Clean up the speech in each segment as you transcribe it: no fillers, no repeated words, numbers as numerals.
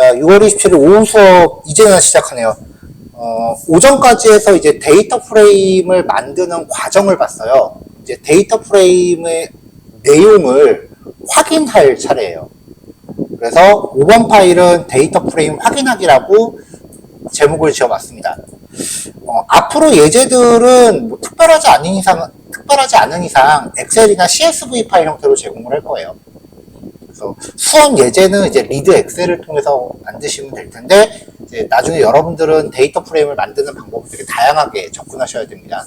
자, 6월 27일 오후 수업 이제는 시작하네요. 오전까지 해서 이제 데이터 프레임을 만드는 과정을 봤어요. 이제 데이터 프레임의 내용을 확인할 차례예요. 그래서 5번 파일은 데이터 프레임 확인하기라고 제목을 지어봤습니다. 앞으로 예제들은 뭐 특별하지 않은 이상 엑셀이나 CSV 파일 형태로 제공을 할 거예요. 그래서 수험 예제는 이제 리드 엑셀을 통해서 만드시면 될 텐데, 이제 나중에 여러분들은 데이터 프레임을 만드는 방법을 되게 다양하게 접근하셔야 됩니다.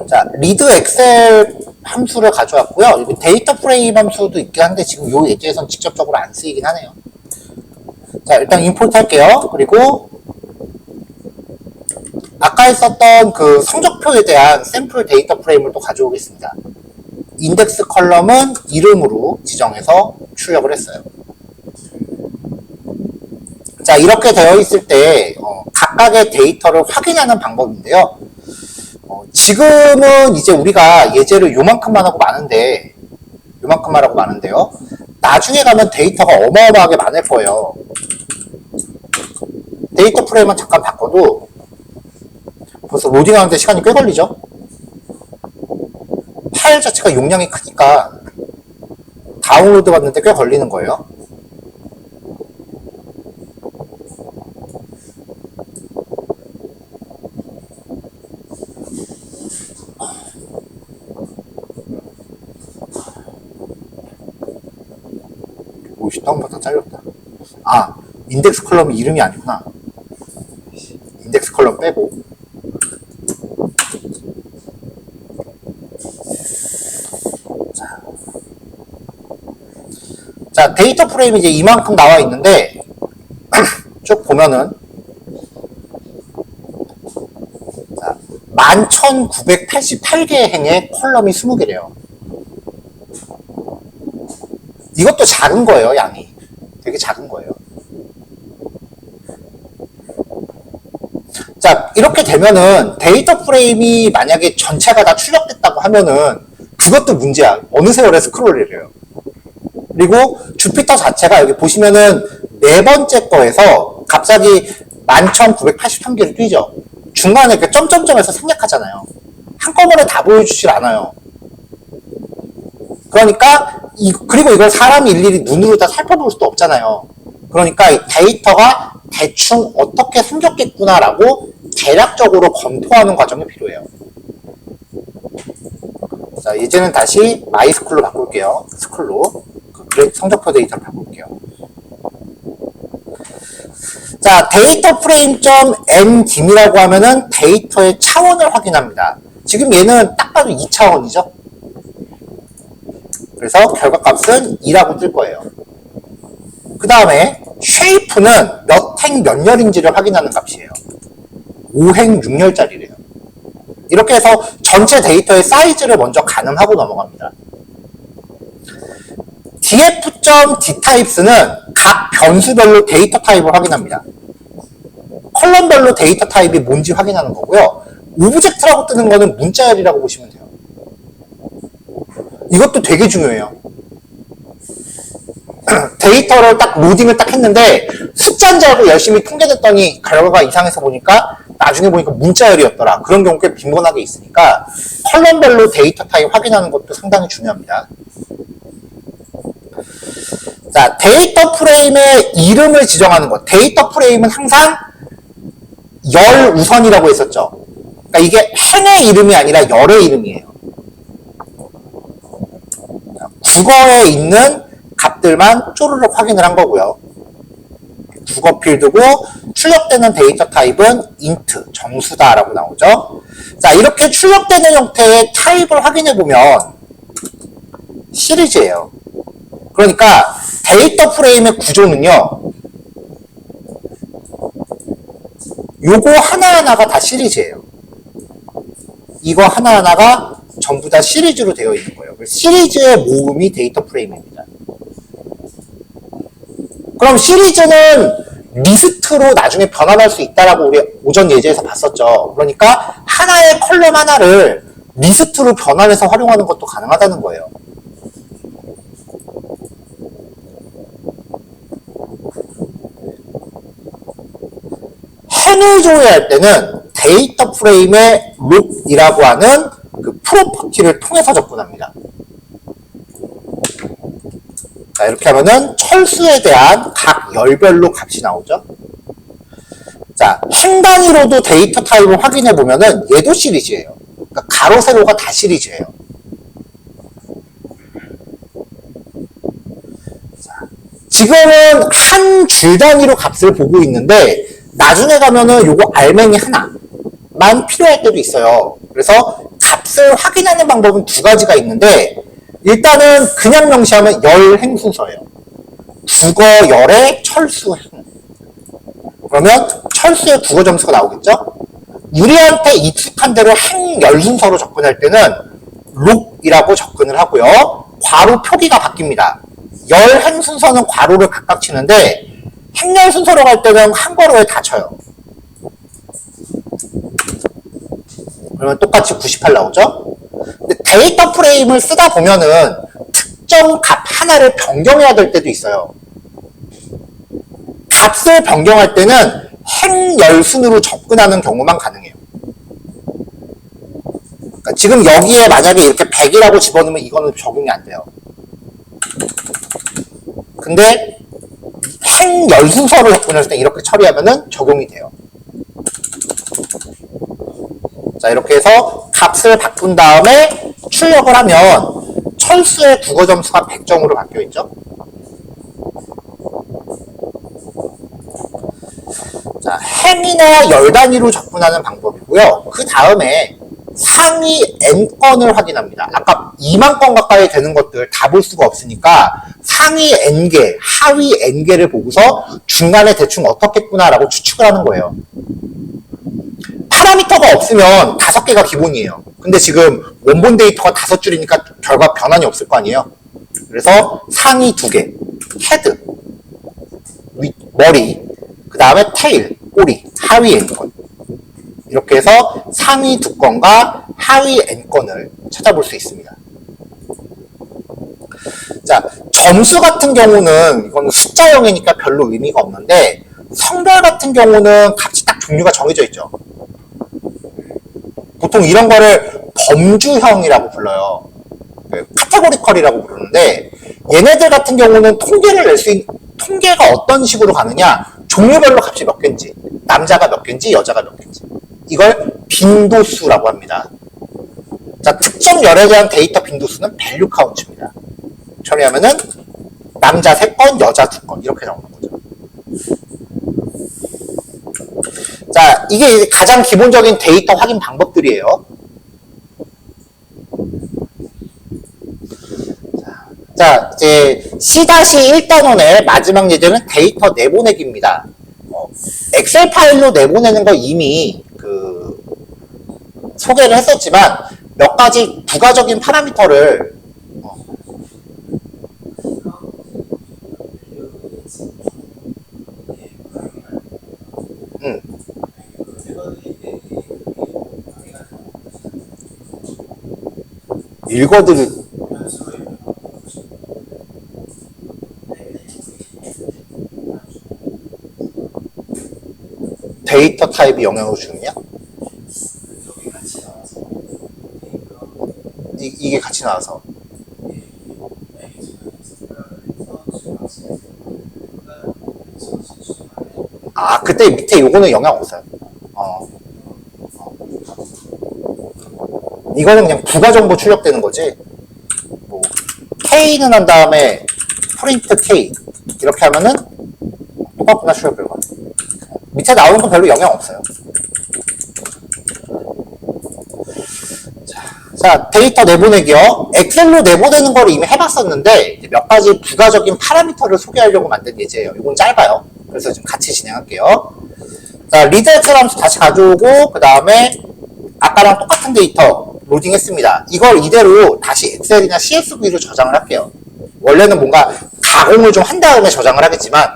자, 리드 엑셀 함수를 가져왔고요. 데이터 프레임 함수도 있긴 한데 지금 이 예제에서는 직접적으로 안 쓰이긴 하네요. 자, 일단 임포트 할게요. 그리고 아까 했었던 그 성적표에 대한 샘플 데이터 프레임을 또 가져오겠습니다. 인덱스 컬럼은 이름으로 지정해서 출력을 했어요. 자, 이렇게 되어 있을 때 각각의 데이터를 확인하는 방법인데요. 지금은 이제 우리가 예제를 요만큼만 하고 마는데요. 나중에 가면 데이터가 어마어마하게 많을 거예요. 데이터 프레임만 잠깐 바꿔도 벌써 로딩하는데 시간이 꽤 걸리죠? 파일 자체가 용량이 크니까 다운로드 받는데 꽤 걸리는 거예요. 다운받다 잘렸다. 아, 인덱스 컬럼이 이름이 아니구나. 인덱스 컬럼 빼고. 자, 데이터 프레임이 이제 이만큼 나와 있는데 쭉 보면은 11,988개 행의 컬럼이 20개래요. 이것도 작은 거예요, 양이. 되게 작은 거예요. 자, 이렇게 되면은 데이터 프레임이 만약에 전체가 다 출력됐다고 하면은 그것도 문제야. 어느 세월에 스크롤이래요. 그리고 주피터 자체가 여기 보시면은 네 번째 거에서 갑자기 11,983개를 뛰죠. 중간에 그 점점점에서 생략하잖아요. 한꺼번에 다 보여주질 않아요. 그러니까 그리고 이걸 사람이 일일이 눈으로 다 살펴볼 수도 없잖아요. 그러니까 이 데이터가 대충 어떻게 생겼겠구나라고 대략적으로 검토하는 과정이 필요해요. 자, 이제는 다시 마이스쿨로 바꿀게요. 스쿨로. 성적표 데이터를 바꿀게요. 자, 데이터 프레임.mdim이라고 하면은 데이터의 차원을 확인합니다. 지금 얘는 딱 봐도 2차원이죠. 그래서 결과값은 2라고 뜰 거예요. 그 다음에 쉐이프는 몇 행 몇 열인지를 확인하는 값이에요. 5행 6열짜리래요. 이렇게 해서 전체 데이터의 사이즈를 먼저 가늠하고 넘어갑니다. df.dtypes는 각 변수별로 데이터 타입을 확인합니다. 컬럼별로 데이터 타입이 뭔지 확인하는 거고요. 오브젝트라고 뜨는 거는 문자열이라고 보시면 돼요. 이것도 되게 중요해요. 데이터를 딱 로딩을 딱 했는데 숫자인 줄 알고 열심히 통계냈더니 결과가 이상해서 보니까 나중에 보니까 문자열이었더라. 그런 경우 꽤 빈번하게 있으니까 컬럼별로 데이터 타입 확인하는 것도 상당히 중요합니다. 자, 데이터 프레임의 이름을 지정하는 것. 데이터 프레임은 항상 열 우선이라고 했었죠. 그러니까 이게 행의 이름이 아니라 열의 이름이에요. 국어에 있는 값들만 쪼르륵 확인을 한 거고요. 국어 필드고 출력되는 데이터 타입은 int, 정수다라고 나오죠. 자, 이렇게 출력되는 형태의 타입을 확인해 보면 시리즈예요. 그러니까 데이터 프레임의 구조는요. 요거 하나하나가 다 시리즈예요. 이거 하나하나가 전부 다 시리즈로 되어 있는 거예요. 시리즈의 모음이 데이터 프레임입니다. 그럼 시리즈는 리스트로 나중에 변환할 수 있다라고 우리 오전 예제에서 봤었죠. 그러니까 하나의 컬럼 하나를 리스트로 변환해서 활용하는 것도 가능하다는 거예요. 행을 조회할 때는 데이터 프레임의 룩이라고 하는 그 프로퍼티를 통해서 접근합니다. 자, 이렇게 하면은 철수에 대한 각 열별로 값이 나오죠. 자, 행 단위로도 데이터 타입을 확인해 보면은 얘도 시리즈예요. 그러니까 가로 세로가 다 시리즈예요. 자, 지금은 한 줄 단위로 값을 보고 있는데 나중에 가면은 요거 알맹이 하나만 필요할 때도 있어요. 그래서 값을 확인하는 방법은 두 가지가 있는데 일단은 그냥 명시하면 열 행순서예요. 국어 열의 철수 행. 그러면 철수의 국어 점수가 나오겠죠? 우리한테 익숙한 대로 행 열 순서로 접근할 때는 룩이라고 접근을 하고요. 괄호 표기가 바뀝니다. 열 행 순서는 괄호를 각각 치는데 행열 순서로 갈 때는 한 괄호에 다 쳐요. 그러면 똑같이 98 나오죠? 근데 데이터 프레임을 쓰다 보면은 특정 값 하나를 변경해야 될 때도 있어요. 값을 변경할 때는 행열순으로 접근하는 경우만 가능해요. 그러니까 지금 여기에 만약에 이렇게 100이라고 집어넣으면 이거는 적용이 안 돼요. 근데 행열순서로 접근할 때 이렇게 처리하면은 적용이 돼요. 자, 이렇게 해서 값을 바꾼 다음에 출력을 하면 철수의 국어 점수가 100점으로 바뀌어 있죠. 자, 행이나 열 단위로 접근하는 방법이고요. 그 다음에 상위 n건을 확인합니다. 아까 2만 건 가까이 되는 것들 다 볼 수가 없으니까 상위 n개, 하위 n개를 보고서 중간에 대충 어떻겠구나라고 추측을 하는 거예요. 파라미터가 없으면 5개가 기본이에요. 근데 지금 원본 데이터가 5줄이니까 결과 변환이 없을 거 아니에요. 그래서 상위 2개, 헤드, 머리, 그 다음에 테일, 꼬리, 하위 n건. 이렇게 해서 상위 2건과 하위 n건을 찾아볼 수 있습니다. 자, 점수 같은 경우는 이건 숫자형이니까 별로 의미가 없는데 성별 같은 경우는 값이 딱 종류가 정해져 있죠. 보통 이런 거를 범주형이라고 불러요. 카테고리컬이라고 부르는데 얘네들 같은 경우는 통계를 낼 수 있는 통계가 어떤 식으로 가느냐, 종류별로 값이 몇 개인지, 남자가 몇 개인지, 여자가 몇 개인지, 이걸 빈도수라고 합니다. 자, 특정 열에 대한 데이터 빈도수는 밸류 카운트입니다. 처리하면은 남자 3건, 여자 2건 이렇게 나오는 거죠. 자, 이게 가장 기본적인 데이터 확인 방법들이에요. 자, 이제 C-1단원의 마지막 예제는 데이터 내보내기입니다. 엑셀 파일로 내보내는 거 이미 소개를 했었지만 몇 가지 부가적인 파라미터를 읽어드릴 데이터 타입이 영향을 주느냐? 이게 같이 나와서 아, 그때 밑에 요거는 영향 없어요. 이거는 그냥 부가정보 출력되는 거지. 뭐 K는 한 다음에 프린트 K 이렇게 하면은 똑같구나 출력 결과. 밑에 나오는 건 별로 영향 없어요. 자, 데이터 내보내기요. 엑셀로 내보내는 걸 이미 해봤었는데 몇 가지 부가적인 파라미터를 소개하려고 만든 예제예요. 이건 짧아요. 그래서 지금 같이 진행할게요. 자, 리드 엑셀 함수 다시 가져오고 그 다음에 아까랑 똑같은 데이터 로딩했습니다. 이걸 이대로 다시 엑셀이나 CSV로 저장을 할게요. 원래는 뭔가 가공을 좀 한 다음에 저장을 하겠지만,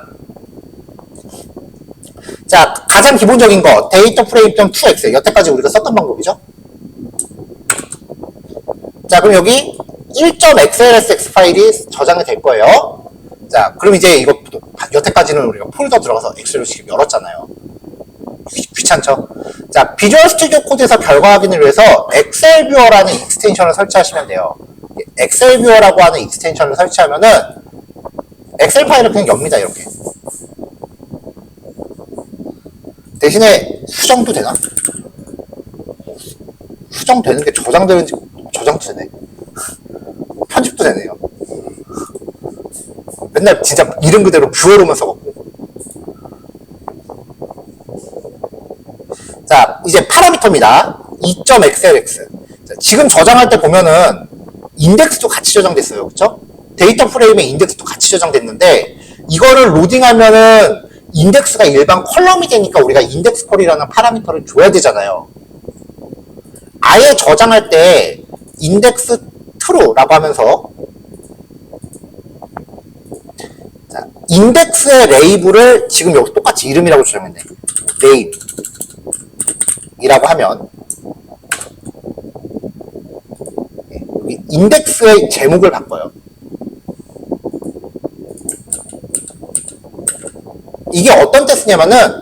자, 가장 기본적인 거 데이터 프레임.toXL 여태까지 우리가 썼던 방법이죠. 자, 그럼 여기 1.xlsx 파일이 저장이 될 거예요. 자, 그럼 이제 이거 여태까지는 우리가 폴더 들어가서 엑셀로 지금 열었잖아요. 귀찮죠? 자, 비주얼 스튜디오 코드에서 결과 확인을 위해서 엑셀 뷰어라는 익스텐션을 설치하시면 돼요. 엑셀 뷰어라고 하는 익스텐션을 설치하면은 엑셀 파일을 그냥 엽니다, 이렇게. 대신에 수정도 되나? 수정되는 게 저장되는지, 저장도 되네. 편집도 되네요. 맨날 진짜 이름 그대로 뷰어로만 써갖고. 자, 이제 파라미터입니다. 2.xlx. 자, 지금 저장할 때 보면은 인덱스도 같이 저장됐어요. 그쵸? 데이터 프레임에 인덱스도 같이 저장됐는데 이거를 로딩하면은 인덱스가 일반 컬럼이 되니까 우리가 인덱스 컬이라는 파라미터를 줘야 되잖아요. 아예 저장할 때 인덱스 true라고 하면서 자, 인덱스의 레이블을 지금 여기 똑같이 이름이라고 저장했네. name 이라고 하면 여기 인덱스의 제목을 바꿔요. 이게 어떤 때 쓰냐면은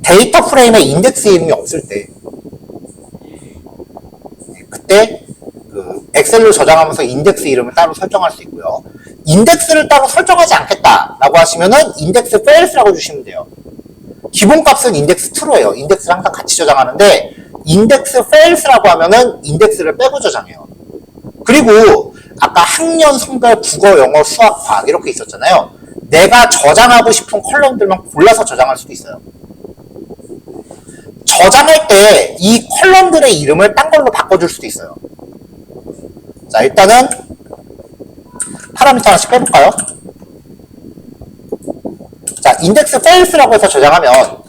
데이터 프레임에 인덱스 이름이 없을 때 그때 그 엑셀로 저장하면서 인덱스 이름을 따로 설정할 수 있고요. 인덱스를 따로 설정하지 않겠다라고 하시면은 인덱스 fails라고 주시면 돼요. 기본값은 인덱스 true예요. 인덱스를 항상 같이 저장하는데 인덱스 fails라고 하면은 인덱스를 빼고 저장해요. 그리고 아까 학년, 성별, 국어, 영어, 수학, 과학 이렇게 있었잖아요. 내가 저장하고 싶은 컬럼들만 골라서 저장할 수도 있어요. 저장할 때 이 컬럼들의 이름을 딴 걸로 바꿔줄 수도 있어요. 자, 일단은 파라미터 하나씩 빼볼까요? 자, 인덱스 fails라고 해서 저장하면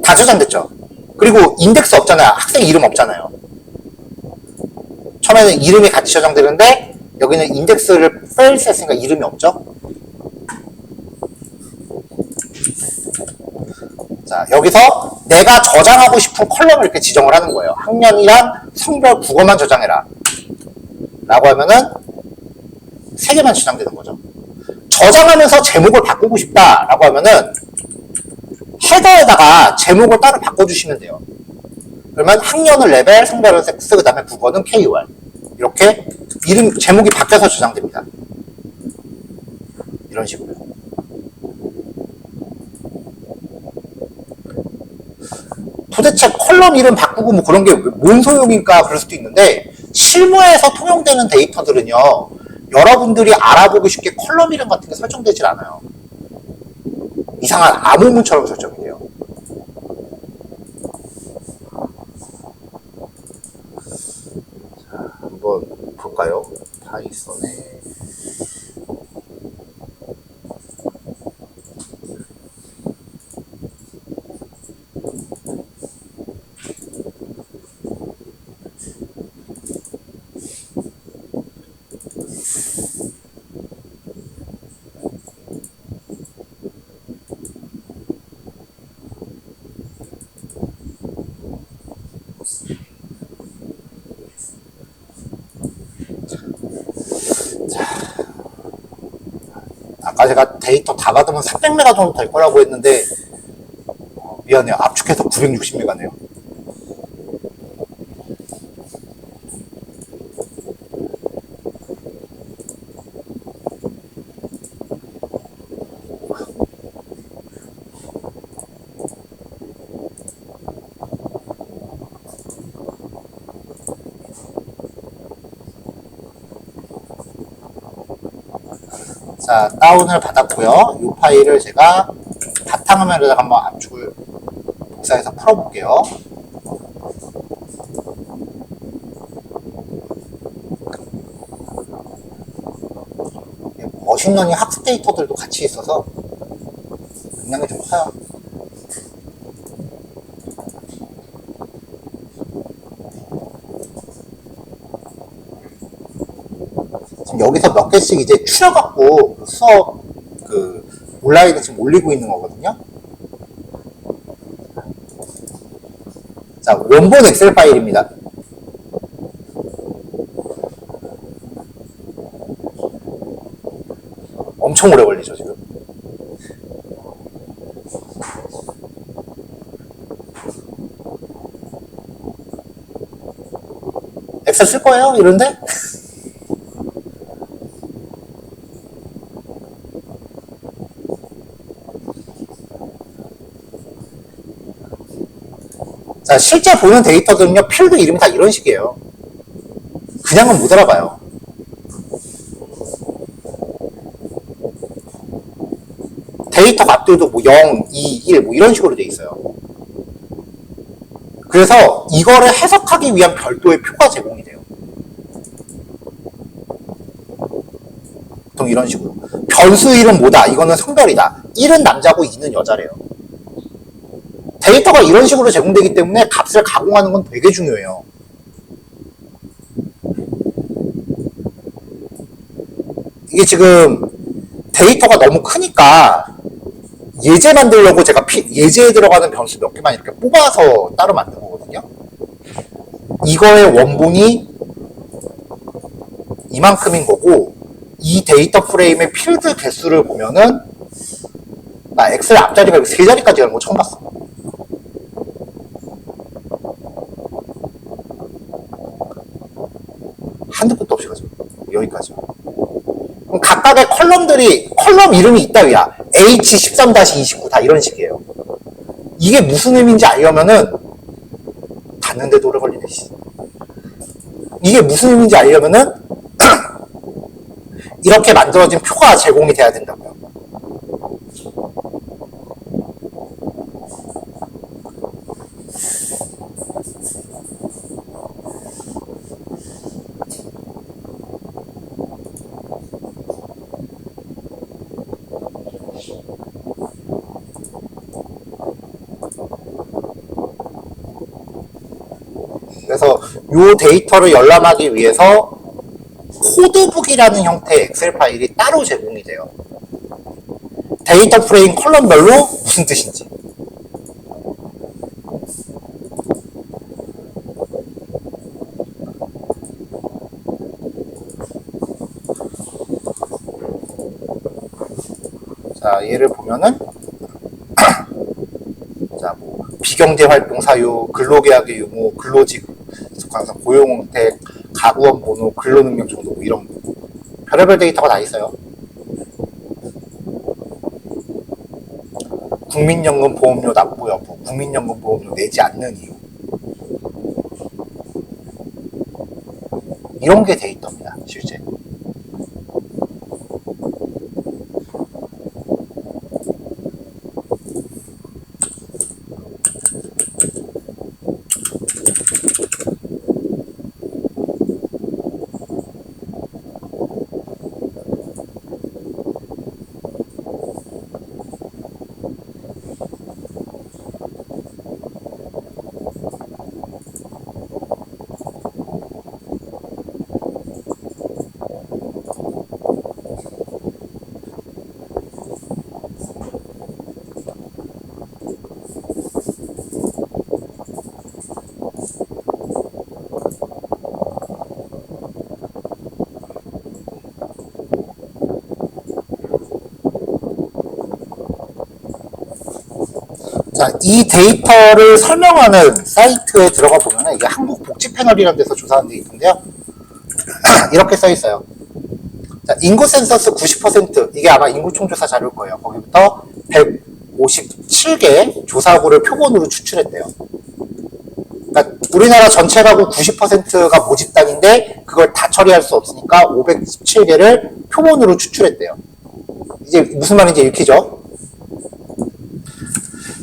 다 저장됐죠? 그리고 인덱스 없잖아요. 학생 이름 없잖아요. 처음에는 이름이 같이 저장되는데 여기는 인덱스를 fails 했으니까 이름이 없죠? 자, 여기서 내가 저장하고 싶은 컬럼을 이렇게 지정을 하는 거예요. 학년이랑 성별, 국어만 저장해라. 라고 하면은 3개만 저장되는 거죠. 저장하면서 제목을 바꾸고 싶다. 라고 하면은 헤더에다가 제목을 따로 바꿔주시면 돼요. 그러면 학년은 레벨, 성별은 섹스, 그 다음에 국어는 KUR. 이렇게 이름, 제목이 바뀌어서 저장됩니다. 이런 식으로. 도대체 컬럼 이름 바꾸고 뭐 그런 게 뭔 소용인가 그럴 수도 있는데 실무에서 통용되는 데이터들은요 여러분들이 알아보기 쉽게 컬럼 이름 같은 게 설정되질 않아요. 이상한 암호문처럼 설정이 돼요. 자, 한번 볼까요? 파이썬에 아까 제가 데이터 다 받으면 300메가 정도 될 거라고 했는데 미안해요. 압축해서 960메가네요. 자, 다운을 받았고요. 이 파일을 제가 바탕화면에다가 한번 압축을 복사해서 풀어볼게요. 머신러닝 학습 데이터들도 같이 있어서 용량이 좀 커요. 지금 여기서 몇 개씩 이제 추려갖고 수업 온라인에 지금 올리고 있는 거거든요. 자, 원본 엑셀 파일입니다. 엄청 오래 걸리죠, 지금. 엑셀 쓸 거예요? 이런데? 자, 실제 보는 데이터들은요, 필드 이름이 다 이런 식이에요. 그냥은 못 알아봐요. 데이터 값들도 뭐 0, 2, 1, 뭐 이런 식으로 돼 있어요. 그래서 이거를 해석하기 위한 별도의 표가 제공이 돼요. 보통 이런 식으로. 변수 1은 뭐다? 이거는 성별이다. 1은 남자고 2는 여자래요. 데이터가 이런 식으로 제공되기 때문에 값을 가공하는 건 되게 중요해요. 이게 지금 데이터가 너무 크니까 예제 만들려고 제가 예제에 들어가는 변수 몇 개만 이렇게 뽑아서 따로 만든 거거든요. 이거의 원본이 이만큼인 거고, 이 데이터 프레임의 필드 개수를 보면은 나 엑셀 앞자리가 3자리까지 가는 거 처음 봤어. 한두 끝도 없이 가죠. 여기까지. 그럼 각각의 컬럼 이름이 있다위야. H13-29 다 이런 식이에요. 이게 무슨 의미인지 알려면은 봤는데도 오래 걸리네. 이게 무슨 의미인지 알려면은 이렇게 만들어진 표가 제공이 돼야 된다고요. 그래서 이 데이터를 열람하기 위해서 코드북이라는 형태의 엑셀 파일이 따로 제공이 돼요. 데이터 프레임 컬럼별로 무슨 뜻인지. 자, 얘를 보면은 자, 뭐 비경제 활동 사유, 근로계약의 유무, 근로직 관상 고용홍택, 가구원 번호, 근로능력 정도 뭐 이런 별의별 데이터가 다 있어요. 국민연금 보험료 납부 여부, 국민연금 보험료 내지 않는 이유, 이런 게 데이터입니다. 실제. 자, 이 데이터를 설명하는 사이트에 들어가 보면 이게 한국복지패널이라는 데서 조사한 데이터인데요. 이렇게 써 있어요. 자, 인구 센서스 90%, 이게 아마 인구총조사 자료일 거예요. 거기부터 157개 조사구를 표본으로 추출했대요. 그러니까 우리나라 전체 가구 90%가 모집단인데 그걸 다 처리할 수 없으니까 517개를 표본으로 추출했대요. 이제 무슨 말인지 읽히죠?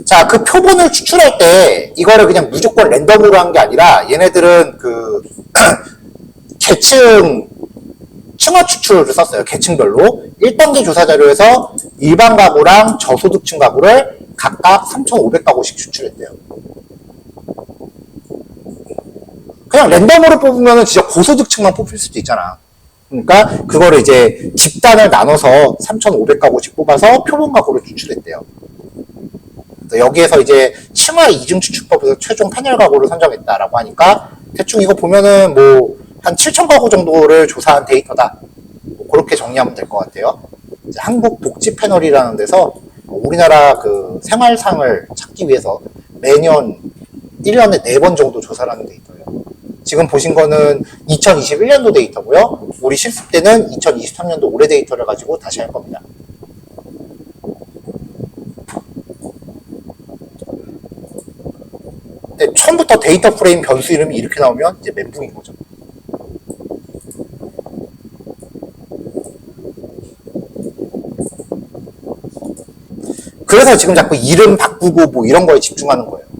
자, 그 표본을 추출할 때 이거를 그냥 무조건 랜덤으로 한 게 아니라 얘네들은 그 계층 층화 추출을 썼어요. 계층별로. 1단계 조사 자료에서 일반 가구랑 저소득층 가구를 각각 3,500가구씩 추출했대요. 그냥 랜덤으로 뽑으면 진짜 고소득층만 뽑힐 수도 있잖아. 그러니까 그거를 이제 집단을 나눠서 3,500가구씩 뽑아서 표본 가구를 추출했대요. 여기에서 이제 층화 이중 추출법에서 최종 패널 가구를 선정했다라고 하니까 대충 이거 보면은 뭐 한 7,000가구 정도를 조사한 데이터다. 뭐 그렇게 정리하면 될 것 같아요. 이제 한국복지패널이라는 데서 우리나라 그 생활상을 찾기 위해서 매년 1년에 4번 정도 조사를 하는 데이터예요. 지금 보신 거는 2021년도 데이터고요. 우리 실습 때는 2023년도 올해 데이터를 가지고 다시 할 겁니다. 근데 처음부터 데이터 프레임 변수 이름이 이렇게 나오면 이제 멘붕인 거죠. 그래서 지금 자꾸 이름 바꾸고 뭐 이런 거에 집중하는 거예요.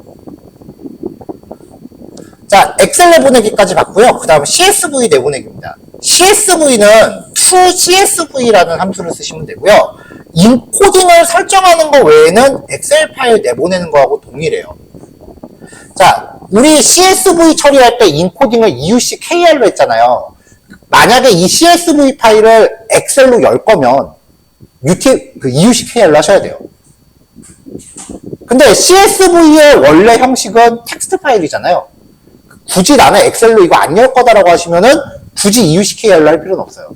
자, 엑셀 내보내기까지 봤고요. 그 다음 CSV 내보내기입니다. CSV는 toCSV라는 함수를 쓰시면 되고요. 인코딩을 설정하는 거 외에는 엑셀 파일 내보내는 거하고 동일해요. 자, 우리 CSV 처리할 때 인코딩을 EUC-KR로 했잖아요. 만약에 이 CSV 파일을 엑셀로 열 거면 EUC-KR로 하셔야 돼요. 근데 CSV의 원래 형식은 텍스트 파일이잖아요. 굳이 나는 엑셀로 이거 안 열 거다라고 하시면은 굳이 EUC-KR로 할 필요는 없어요.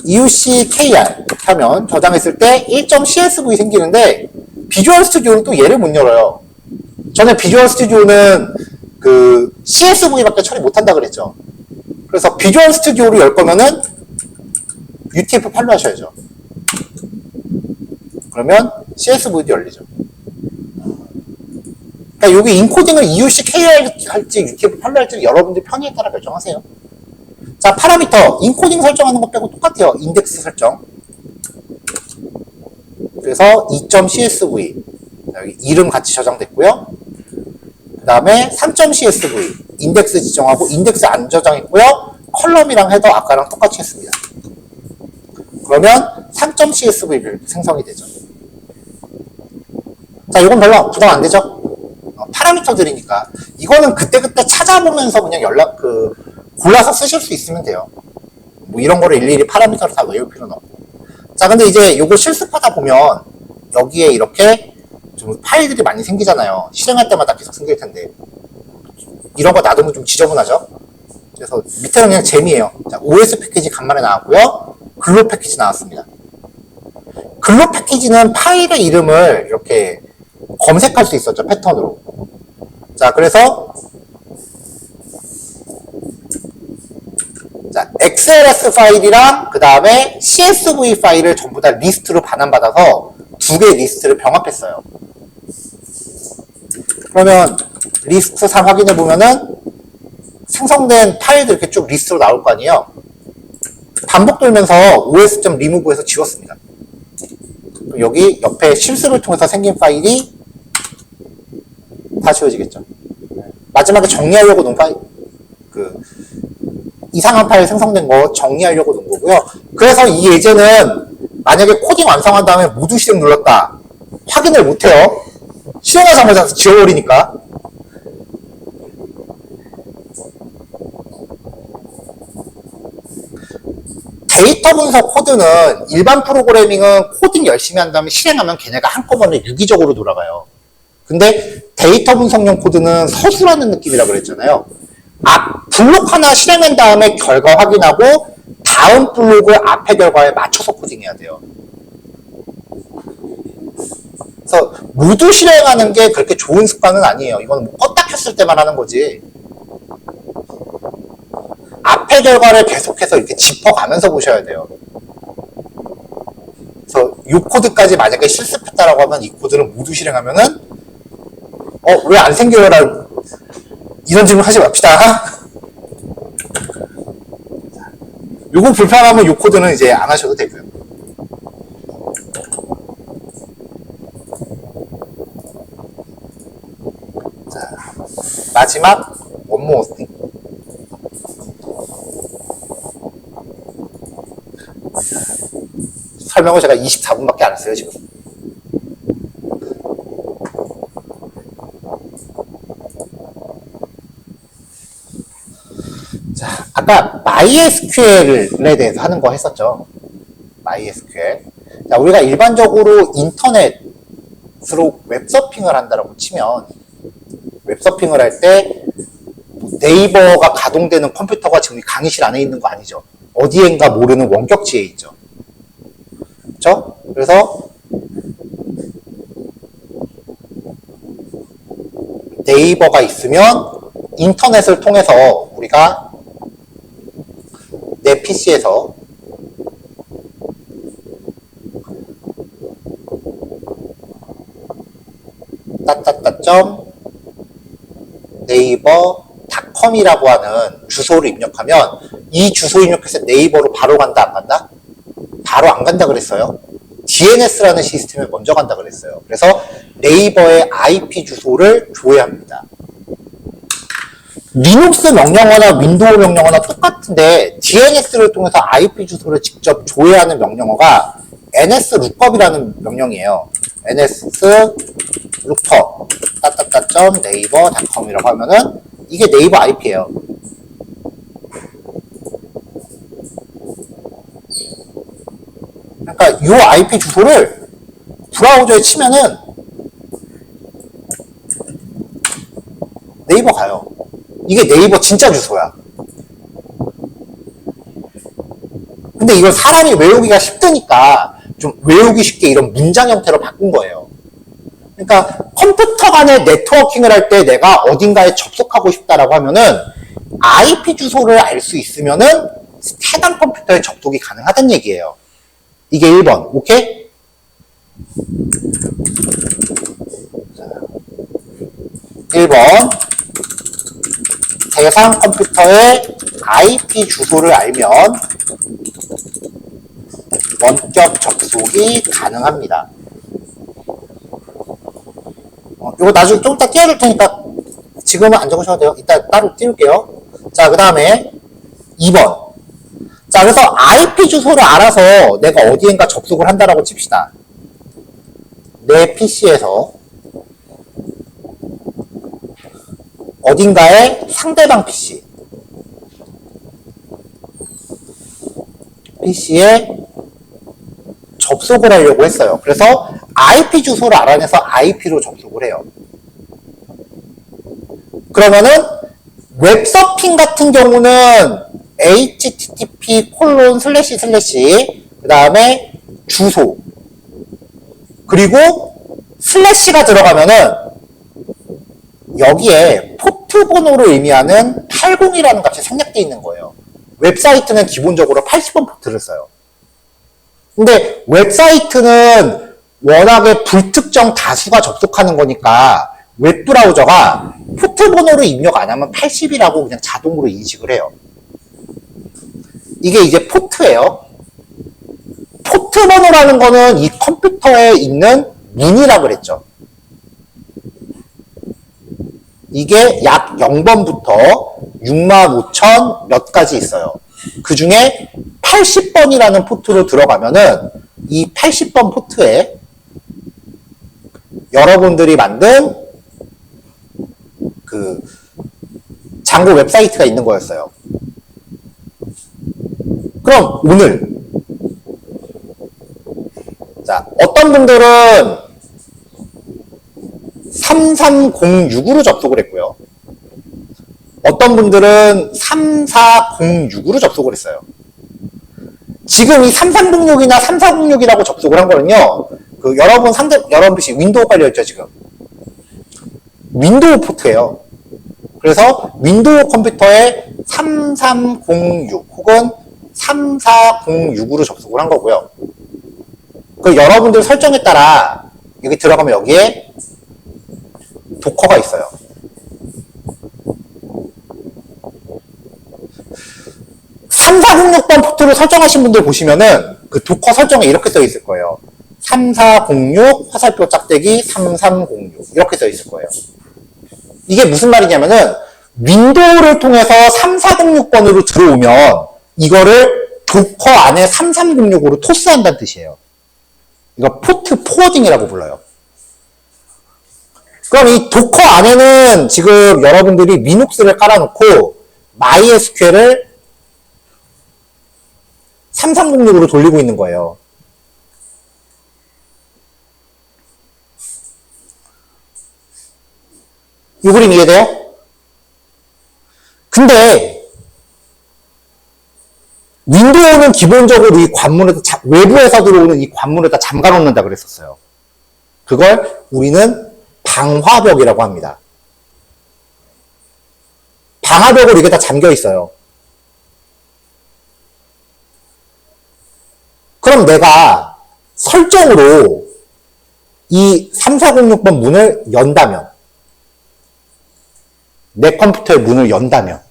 EUC-KR 하면 저장했을 때 1.CSV 생기는데 비주얼 스튜디오는 또 얘를 못 열어요. 전에 비주얼 스튜디오는 그 CSV밖에 처리 못한다 그랬죠. 그래서 비주얼 스튜디오를 열 거면은 UTF-8로 하셔야죠. 그러면 CSV도 열리죠. 그러니까 여기 인코딩을 EUC-KR 할지 UTF-8로 할지 여러분들 편의에 따라 결정하세요. 자, 파라미터 인코딩 설정하는 것 빼고 똑같아요. 인덱스 설정. 그래서 2.CSV 여기 이름 같이 저장됐고요. 그 다음에 3.CSV 인덱스 지정하고 인덱스 안 저장했고요. 컬럼이랑 헤더 아까랑 똑같이 했습니다. 그러면 3.CSV 생성이 되죠. 자, 이건 별로 부담 안 되죠? 파라미터들이니까 이거는 그때그때 찾아보면서 그냥 골라서 쓰실 수 있으면 돼요. 뭐 이런 거를 일일이 파라미터를 다 외울 필요는 없고. 자, 근데 이제 요거 실습하다 보면 여기에 이렇게 좀 파일들이 많이 생기잖아요. 실행할 때마다 계속 생길 텐데 이런 거 놔두면 좀 지저분하죠. 그래서 밑에는 그냥 재미예요. 자, OS 패키지 간만에 나왔고요. 글로 패키지 나왔습니다. 글로 패키지는 파일의 이름을 이렇게 검색할 수 있었죠. 패턴으로. 자, 그래서 자, XLS 파일이랑 그 다음에 CSV 파일을 전부 다 리스트로 반환받아서 두 개의 리스트를 병합했어요. 그러면 리스트 3 확인해 보면은 생성된 파일들 이렇게 쭉 리스트로 나올 거 아니에요. 반복 돌면서 os.remove에서 지웠습니다. 여기 옆에 실습을 통해서 생긴 파일이 다 지워지겠죠. 마지막에 정리하려고 놓은 파일, 이상한 파일 생성된 거 정리하려고 놓은 거고요. 그래서 이 예제는 만약에 코딩 완성한 다음에 모두 실행 눌렀다. 확인을 못해요. 실행하자마자 지워버리니까. 데이터 분석 코드는 일반 프로그래밍은 코딩 열심히 한 다음에 실행하면 걔네가 한꺼번에 유기적으로 돌아가요. 근데 데이터 분석용 코드는 서술하는 느낌이라 그랬잖아요. 블록 하나 실행한 다음에 결과 확인하고 다음 블록을 앞의 결과에 맞춰서 코딩해야 돼요. 그래서 모두 실행하는 게 그렇게 좋은 습관은 아니에요. 이거는 뭐 껐다 켰을 때만 하는 거지. 앞의 결과를 계속해서 이렇게 짚어가면서 보셔야 돼요. 그래서 이 코드까지 만약에 실습했다라고 하면 이 코드를 모두 실행하면은 왜 안 생겨요? 이런 질문 하지 맙시다. 요거 불편하면 요 코드는 이제 안 하셔도 되고요. 자, 마지막 원모 설명을 제가 24분밖에 안 했어요, 지금. 자, 아까 MySQL에 대해서 하는 거 했었죠. MySQL. 자, 우리가 일반적으로 인터넷으로 웹서핑을 한다고 치면 웹서핑을 할 때 네이버가 가동되는 컴퓨터가 지금 강의실 안에 있는 거 아니죠. 어디엔가 모르는 원격지에 있죠. 그렇죠? 그래서 네이버가 있으면 인터넷을 통해서 우리가 내 PC에서 네이버.com이라고 하는 주소를 입력하면 이 주소 입력해서 네이버로 바로 간다, 안 간다? 바로 안 간다 그랬어요. DNS라는 시스템에 먼저 간다 그랬어요. 그래서 네이버의 IP 주소를 조회합니다. 리눅스 명령어나 윈도우 명령어나 똑같은데 DNS를 통해서 IP 주소를 직접 조회하는 명령어가 nslookup이라는 명령이에요. nslookup .naver.com이라고 하면은 이게 네이버 IP예요. 그러니까 이 IP 주소를 브라우저에 치면은 네이버 가요. 이게 네이버 진짜 주소야. 근데 이걸 사람이 외우기가 쉽으니까 좀 외우기 쉽게 이런 문장 형태로 바꾼 거예요. 그러니까 컴퓨터 간의 네트워킹을 할 때 내가 어딘가에 접속하고 싶다라고 하면은 IP 주소를 알 수 있으면은 해당 컴퓨터에 접속이 가능하다는 얘기예요. 이게 1번. 오케이? 자, 1번. 대상 컴퓨터의 IP 주소를 알면 원격 접속이 가능합니다. 이거 나중에 좀 이따 띄워줄 테니까 지금은 안 적으셔도 돼요. 이따 따로 띄울게요. 자, 그 다음에 2번. 자, 그래서 IP 주소를 알아서 내가 어디엔가 접속을 한다라고 칩시다. 내 PC에서 어딘가에 상대방 PC에 접속을 하려고 했어요. 그래서 IP 주소를 알아내서 IP로 접속을 해요. 그러면은 웹서핑 같은 경우는 http:// 그 다음에 주소 그리고 슬래시가 들어가면은 여기에 포트 번호를 의미하는 80이라는 값이 생략되어 있는 거예요. 웹사이트는 기본적으로 80번 포트를 써요. 근데 웹사이트는 워낙에 불특정 다수가 접속하는 거니까 웹브라우저가 포트 번호를 입력 안 하면 80이라고 그냥 자동으로 인식을 해요. 이게 이제 포트예요. 포트 번호라는 거는 이 컴퓨터에 있는 문이라고 그랬죠. 이게 약 0번부터 65,000 몇 가지 있어요. 그 중에 80번이라는 포트로 들어가면은 이 80번 포트에 여러분들이 만든 그 장고 웹사이트가 있는 거였어요. 그럼 오늘 자, 어떤 분들은 3306으로 접속을 했고요. 어떤 분들은 3406으로 접속을 했어요. 지금 이 3306이나 3406이라고 접속을 한 거는요, 여러분 PC 윈도우 깔려있죠, 지금. 윈도우 포트예요. 그래서 윈도우 컴퓨터에 3306 혹은 3406으로 접속을 한 거고요. 여러분들 설정에 따라 여기 들어가면 여기에 도커가 있어요. (3406번) 포트를 설정하신 분들 보시면은 그 도커 설정에 이렇게 써 있을 거예요. 3406 화살표 짝대기 3306 이렇게 써 있을 거예요. 이게 무슨 말이냐면은 윈도우를 통해서 3406번으로 들어오면 이거를 도커 안에 3306으로 토스한다는 뜻이에요. 이거 포트 포워딩이라고 불러요. 그럼 이 도커 안에는 지금 여러분들이 리눅스를 깔아놓고 MySQL을 3306으로 돌리고 있는 거예요. 이 그림 이해돼요? 근데 윈도우는 기본적으로 이 관문에다 외부에서 들어오는 이 관문에다 잠가 놓는다 그랬었어요. 그걸 우리는 방화벽이라고 합니다. 방화벽으로 이게 다 잠겨 있어요. 그럼 내가 설정으로 이 3406번 문을 연다면, 내 컴퓨터의 문을 연다면,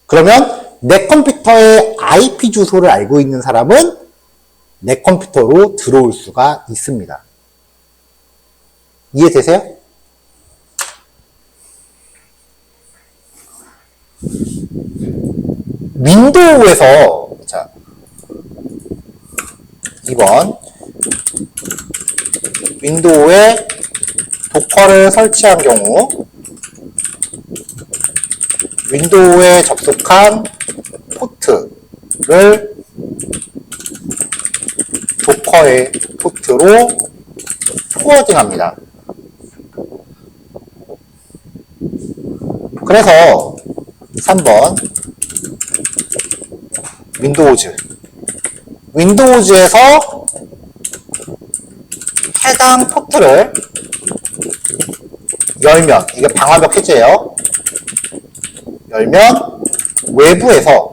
그러면 내 컴퓨터의 IP 주소를 알고 있는 사람은 내 컴퓨터로 들어올 수가 있습니다. 이해되세요? 윈도우에서, 자, 2번. 윈도우에 도커를 설치한 경우, 윈도우에 접속한 포트를 도커의 포트로 포워딩합니다. 그래서 3번 윈도우즈에서 해당 포트를 열면, 이게 방화벽 해제예요. 열면 외부에서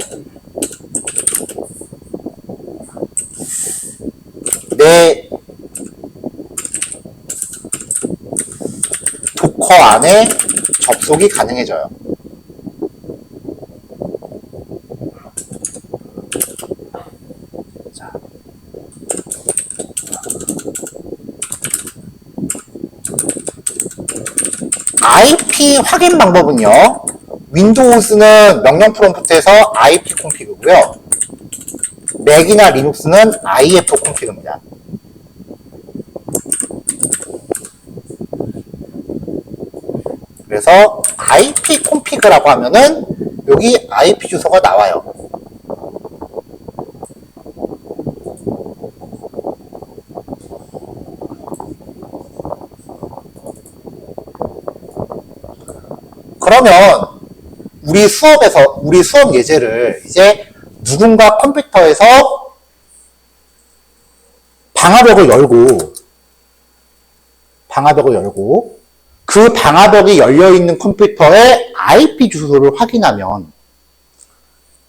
내 도커 안에 접속이 가능해져요. 자. IP 확인 방법은요, 윈도우즈는 명령 프롬프트에서 IP 콤피그고요, 맥이나 리눅스는 IF 콤피그입니다. 그래서 IP 콤피그라고 하면은 여기 IP 주소가 나와요. 그러면 우리 수업 예제를 이제 누군가 컴퓨터에서 방화벽을 열고 그 방화벽이 열려있는 컴퓨터의 IP 주소를 확인하면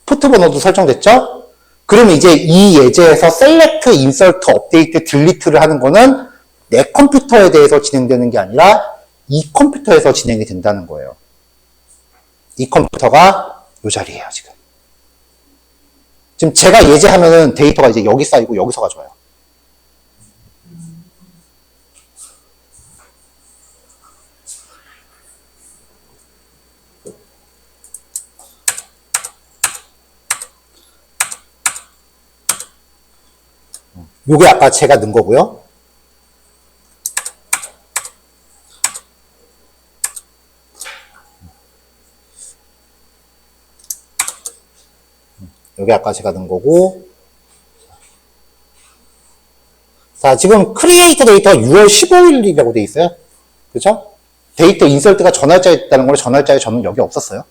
포트 번호도 설정됐죠? 그럼 이제 이 예제에서 셀렉트, 인설트, 업데이트, 딜리트를 하는 거는 내 컴퓨터에 대해서 진행되는 게 아니라 이 컴퓨터에서 진행이 된다는 거예요. 이 컴퓨터가 이 자리예요, 지금. 지금 제가 예제하면은 데이터가 이제 여기 쌓이고 여기서 가져와요. 요게 아까 제가 넣은 거고요. 여기 아까 제가 넣은 거고. 자, 지금 크리에이터 데이터 6월 15일이라고 돼 있어요. 그죠? 데이터 인설트가 전월자에 있다는 걸 전월자에 저는 여기 없었어요.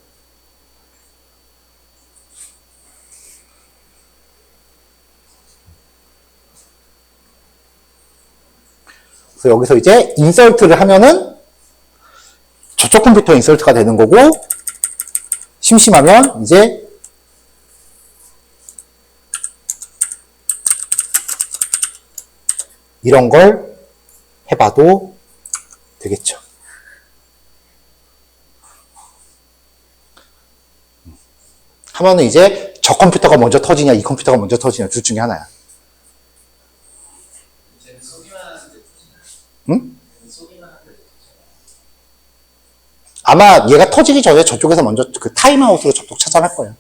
그래서 여기서 이제 인설트를 하면은 저쪽 컴퓨터 인설트가 되는 거고, 심심하면 이제 이런 걸 해봐도 되겠죠. 하면은 이제 저 컴퓨터가 먼저 터지냐, 이 컴퓨터가 먼저 터지냐, 둘 중에 하나야. 응? 아마 얘가 터지기 전에 저쪽에서 먼저 그 타임아웃으로 접속 차단할 거예요.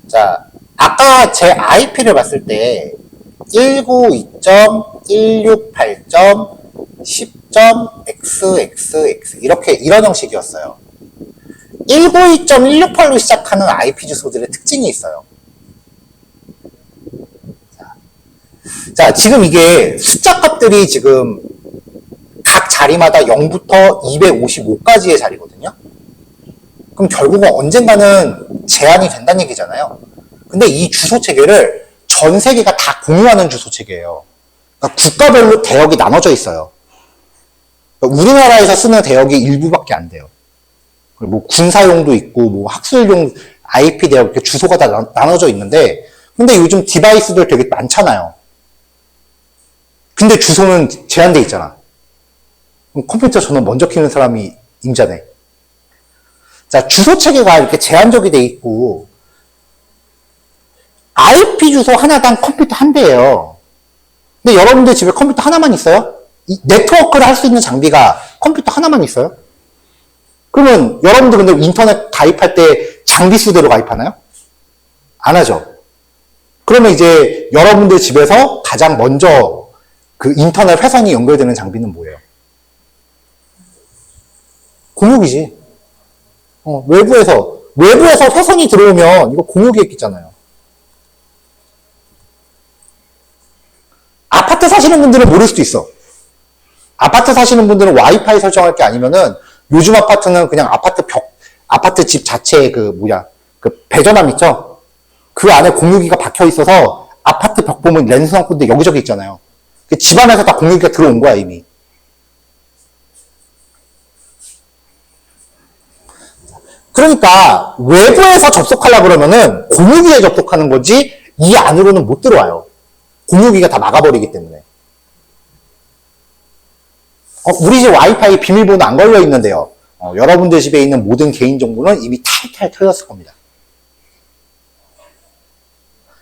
자, 아까 제 IP를 봤을 때 192.168.10.xxx 이런 형식이었어요. 192.168로 시작하는 IP 주소들의 특징이 있어요. 자, 자, 지금 이게 숫자 값들이 지금 각 자리마다 0부터 255까지의 자리거든요. 그럼 결국은 언젠가는 제한이 된다는 얘기잖아요. 근데 이 주소 체계를 전 세계가 다 공유하는 주소 체계예요. 그러니까 국가별로 대역이 나눠져 있어요. 그러니까 우리나라에서 쓰는 대역이 일부밖에 안 돼요. 뭐 군사용도 있고 뭐 학술용 IP 대역 이렇게 주소가 다 나눠져 있는데, 근데 요즘 디바이스들 되게 많잖아요. 근데 주소는 제한돼 있잖아. 그럼 컴퓨터 전원 먼저 키는 사람이 임자네. 자, 주소 체계가 이렇게 제한적이 돼 있고, IP 주소 하나당 컴퓨터 한 대예요. 근데 여러분들 집에 컴퓨터 하나만 있어요? 이 네트워크를 할 수 있는 장비가 컴퓨터 하나만 있어요? 그러면 여러분들 근데 인터넷 가입할 때 장비 수대로 가입하나요? 안 하죠. 그러면 이제 여러분들 집에서 가장 먼저 그 인터넷 회선이 연결되는 장비는 뭐예요? 공유기지. 외부에서 회선이 들어오면 이거 공유기했겠잖아요. 아파트 사시는 분들은 모를 수도 있어. 아파트 사시는 분들은 와이파이 설정할 게 아니면은, 요즘 아파트는 그냥 아파트 집 자체에 그 배전함 있죠? 그 안에 공유기가 박혀 있어서 아파트 벽 보면 랜선 상권들 여기저기 있잖아요. 집 안에서 다 공유기가 들어온 거야, 이미. 그러니까 외부에서 접속하려고 그러면은 공유기에 접속하는 거지 이 안으로는 못 들어와요. 공유기가 다 막아버리기 때문에. 우리 집 와이파이 비밀번호 안 걸려 있는데요. 여러분들 집에 있는 모든 개인정보는 이미 탈탈 털렸을 겁니다.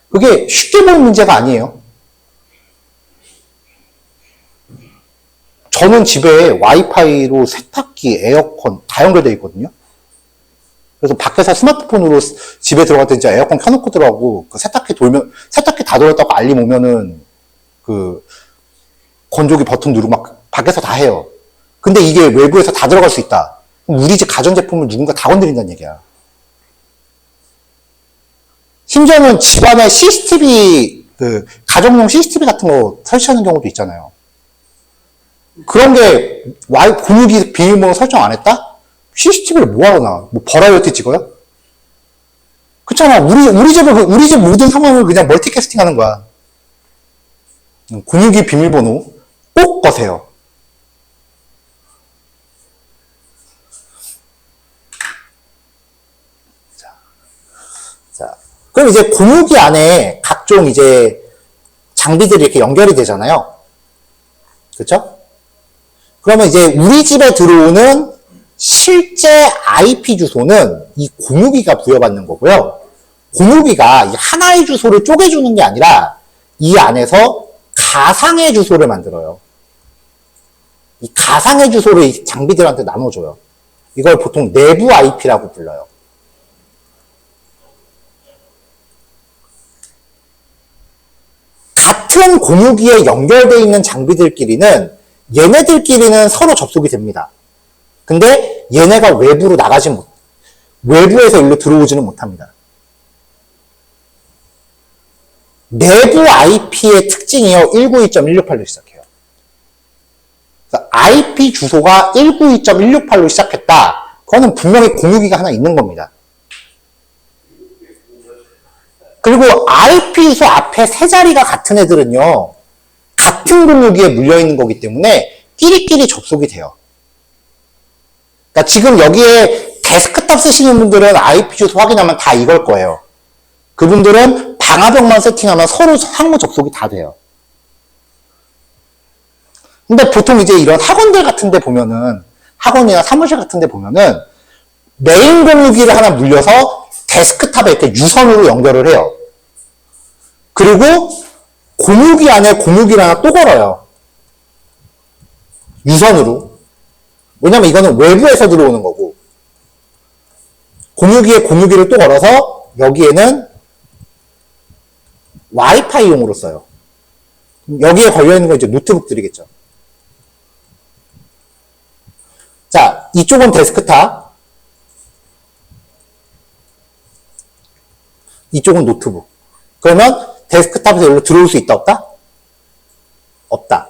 그게 쉽게 보는 문제가 아니에요. 저는 집에 와이파이로 세탁기, 에어컨 다 연결되어 있거든요. 그래서 밖에서 스마트폰으로 집에 들어갈 때 진짜 에어컨 켜놓고 들어가고, 그 세탁기 다 돌렸다고 알림 오면은, 그, 건조기 버튼 누르고 막 밖에서 다 해요. 근데 이게 외부에서 다 들어갈 수 있다. 그럼 우리 집 가전제품을 누군가 다 건드린다는 얘기야. 심지어는 집안에 CCTV, 가정용 CCTV 같은 거 설치하는 경우도 있잖아요. 그런 게, 공유기 비밀번호 설정 안 했다? CCTV를 뭐하러 놔? 뭐 버라이어티 찍어요? 그렇잖아. 우리 집 모든 상황을 그냥 멀티캐스팅 하는 거야. 공유기 비밀번호 꼭 거세요. 자, 그럼 이제 공유기 안에 각종 이제 장비들이 이렇게 연결이 되잖아요. 그렇죠? 그러면 이제 우리 집에 들어오는 실제 IP 주소는 이 공유기가 부여받는 거고요. 공유기가 하나의 주소를 쪼개주는 게 아니라 이 안에서 가상의 주소를 만들어요. 이 가상의 주소를 이 장비들한테 나눠줘요. 이걸 보통 내부 IP라고 불러요. 같은 공유기에 연결되어 있는 장비들끼리는 얘네들끼리는 서로 접속이 됩니다. 근데 얘네가 외부에서 일로 들어오지는 못합니다. 내부 IP의 특징이요. 192.168로 시작해요. IP 주소가 192.168로 시작했다. 그거는 분명히 공유기가 하나 있는 겁니다. 그리고 IP 주소 앞에 세 자리가 같은 애들은요. 같은 공유기에 물려있는 거기 때문에 끼리끼리 접속이 돼요. 그러니까 지금 여기에 데스크탑 쓰시는 분들은 IP 주소 확인하면 다 이걸 거예요. 그분들은 방화벽만 세팅하면 서로 상호 접속이 다 돼요. 근데 보통 이제 이런 학원들 같은 데 보면은, 학원이나 사무실 같은 데 보면은, 메인 공유기를 하나 물려서 데스크탑에 이렇게 유선으로 연결을 해요. 그리고 공유기 안에 공유기를 하나 또 걸어요. 유선으로. 왜냐면 이거는 외부에서 들어오는 거고, 공유기에 공유기를 또 걸어서 여기에는 와이파이용으로 써요. 여기에 걸려있는 건 이제 노트북들이겠죠. 자, 이쪽은 데스크탑, 이쪽은 노트북. 그러면 데스크탑에서 여기로 들어올 수 있다 없다? 없다.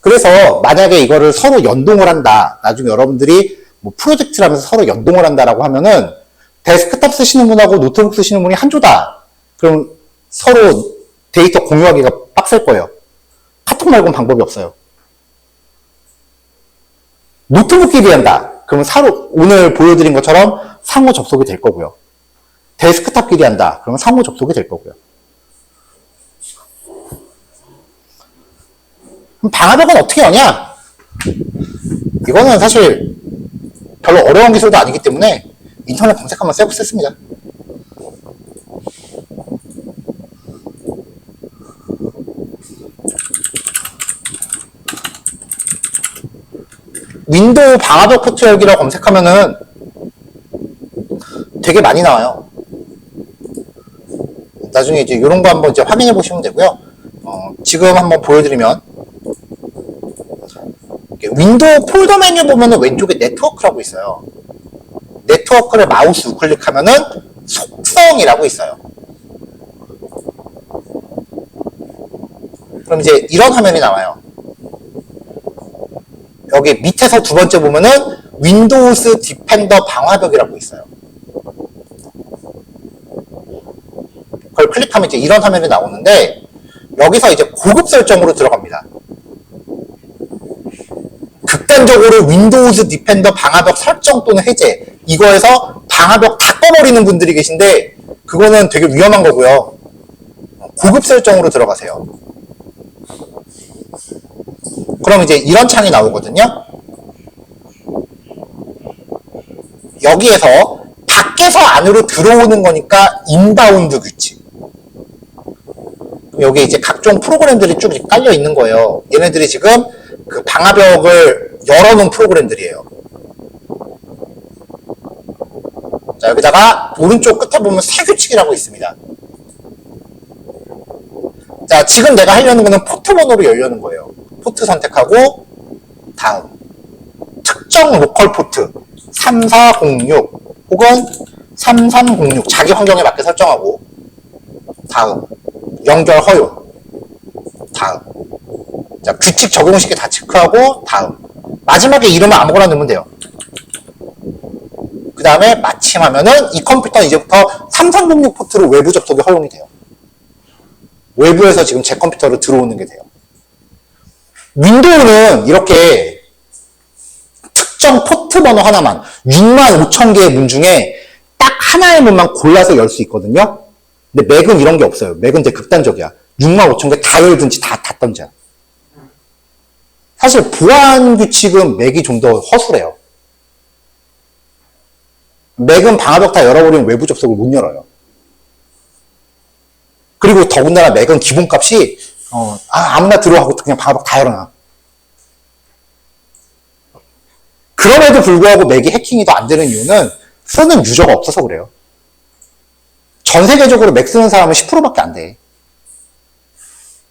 그래서 만약에 이거를 서로 연동을 한다. 나중에 여러분들이 뭐 프로젝트를 하면서 서로 연동을 한다라고 하면은 데스크탑 쓰시는 분하고 노트북 쓰시는 분이 한 조다. 그럼 서로 데이터 공유하기가 빡셀 거예요. 카톡 말고는 방법이 없어요. 노트북끼리 한다. 그러면 오늘 보여드린 것처럼 상호 접속이 될 거고요. 데스크탑끼리 한다. 그러면 상호 접속이 될 거고요. 그럼 방화벽은 어떻게 하냐? 이거는 사실 별로 어려운 기술도 아니기 때문에 인터넷 검색하면 쎄습니다. 윈도우 방화벽 포트 열기라고 검색하면은 되게 많이 나와요. 나중에 이제 이런 거 한번 이제 확인해 보시면 되고요. 지금 한번 보여드리면 윈도우 폴더 메뉴 보면은 왼쪽에 네트워크라고 있어요. 네트워크를 마우스 우클릭하면은 속성이라고 있어요. 그럼 이제 이런 화면이 나와요. 여기 밑에서 두 번째 보면은 윈도우스 디펜더 방화벽이라고 있어요. 그걸 클릭하면 이제 이런 화면이 나오는데 여기서 이제 고급 설정으로 들어갑니다. 극단적으로 윈도우즈 디펜더 방화벽 설정 또는 해제 이거에서 방화벽 다 꺼버리는 분들이 계신데 그거는 되게 위험한 거고요. 고급 설정으로 들어가세요. 그럼 이제 이런 창이 나오거든요. 여기에서 밖에서 안으로 들어오는 거니까 인바운드 규칙. 여기 이제 각종 프로그램들이 쭉 깔려 있는 거예요. 얘네들이 지금 그 방화벽을 열어놓은 프로그램들이에요. 자, 여기다가 오른쪽 끝에 보면 새 규칙이라고 있습니다. 자, 지금 내가 하려는 거는 포트 번호로 열려는 거예요. 포트 선택하고 다음 특정 로컬 포트 3406 혹은 3306 자기 환경에 맞게 설정하고 다음 연결 허용 다음 자 규칙 적용 시기 다 체크하고 다음 마지막에 이름을 아무거나 넣으면 돼요. 그 다음에 마침하면은 이 컴퓨터는 이제부터 3306 포트로 외부 접속이 허용이 돼요. 외부에서 지금 제 컴퓨터로 들어오는 게 돼요. 윈도우는 이렇게 특정 포트 번호 하나만 65,000개의 문 중에 딱 하나의 문만 골라서 열 수 있거든요. 근데 맥은 이런 게 없어요. 맥은 되게 극단적이야. 65,000개 다 열든지 다 닫던지야. 사실 보안 규칙은 맥이 좀 더 허술해요. 맥은 방화벽 다 열어버리면 외부 접속을 못 열어요. 그리고 더군다나 맥은 기본값이 아무나 들어가고 그냥 방화벽 다 열어놔. 그럼에도 불구하고 맥이 해킹이 더 안 되는 이유는 쓰는 유저가 없어서 그래요. 전 세계적으로 맥 쓰는 사람은 10%밖에 안 돼.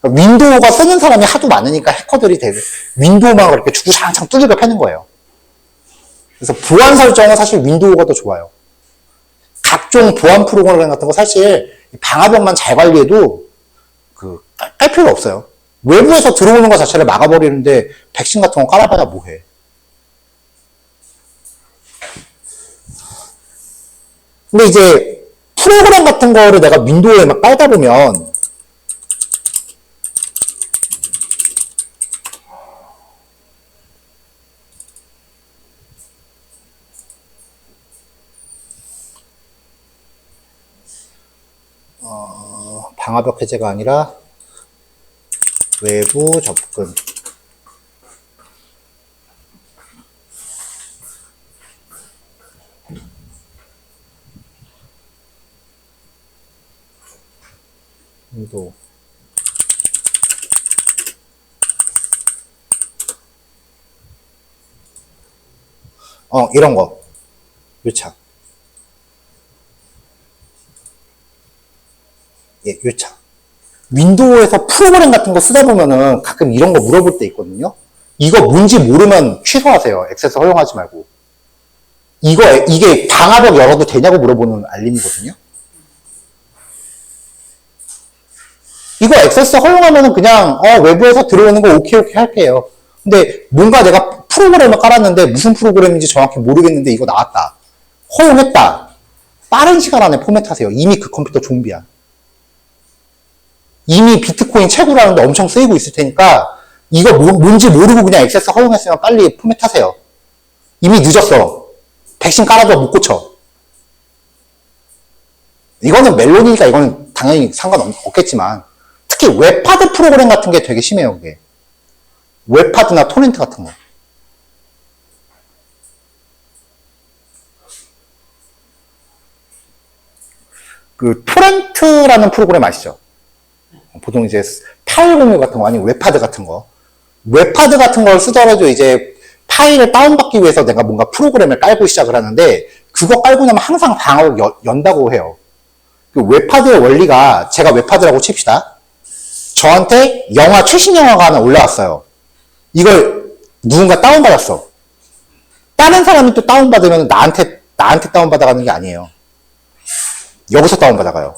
윈도우가 쓰는 사람이 하도 많으니까 해커들이 윈도우만 그렇게 주구장창 두들겨 패는 거예요. 그래서 보안 설정은 사실 윈도우가 더 좋아요. 각종 보안 프로그램 같은 거 사실 방화벽만 잘 관리해도 깔 필요가 없어요. 외부에서 들어오는 것 자체를 막아버리는데 백신 같은 거 깔아봐야 뭐해. 근데 이제 프로그램 같은 거를 내가 윈도우에 막 깔다 보면 방화벽 해제가 아니라 외부 접근 윈도우 이런 거 요청 요청 윈도우에서 프로그램 같은 거 쓰다 보면은 가끔 이런 거 물어볼 때 있거든요. 이거 뭔지 모르면 취소하세요. 액세스 허용하지 말고. 이게 방화벽 열어도 되냐고 물어보는 알림이거든요. 이거 액세스 액세스 허용하면은 그냥 외부에서 들어오는 거 오케이 할게요. 근데 뭔가 내가 프로그램을 깔았는데 무슨 프로그램인지 정확히 모르겠는데 이거 나왔다. 허용했다. 빠른 시간 안에 포맷하세요. 이미 그 컴퓨터 좀비야. 이미 비트코인 채굴하는데 엄청 쓰이고 있을 테니까 이거 뭔지 모르고 그냥 액세스 허용했으면 빨리 포맷하세요. 이미 늦었어. 백신 깔아도 못 고쳐. 이거는 멜론이니까 이거는 당연히 상관없겠지만 특히 웹하드 프로그램 같은 게 되게 심해요. 그게. 웹하드나 토렌트 같은 거. 그 토렌트라는 프로그램 아시죠? 보통 이제 파일 공유 같은 거 아니면 웹하드 같은 거. 웹하드 같은 걸 쓰더라도 이제 파일을 다운받기 위해서 내가 뭔가 프로그램을 깔고 시작을 하는데 그거 깔고 나면 항상 방어를 연다고 해요. 그 웹하드의 원리가 제가 웹하드라고 칩시다. 저한테 최신 영화가 하나 올라왔어요. 이걸 누군가 다운받았어. 다른 사람이 또 다운받으면 나한테 다운받아가는 게 아니에요. 여기서 다운받아가요.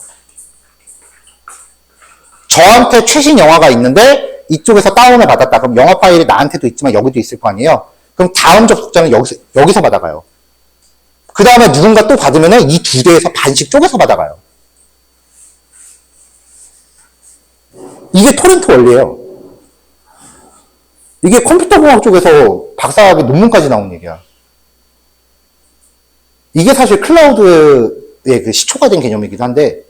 저한테 최신 영화가 있는데 이쪽에서 다운을 받았다. 그럼 영화 파일이 나한테도 있지만 여기도 있을 거 아니에요. 그럼 다음 접속자는 여기서 받아가요. 그 다음에 누군가 또 받으면 이 두 대에서 반씩 쪼개서 받아가요. 이게 토렌트 원리예요. 이게 컴퓨터공학 쪽에서 박사학위 논문까지 나온 얘기야. 이게 사실 클라우드의 그 시초가 된 개념이기도 한데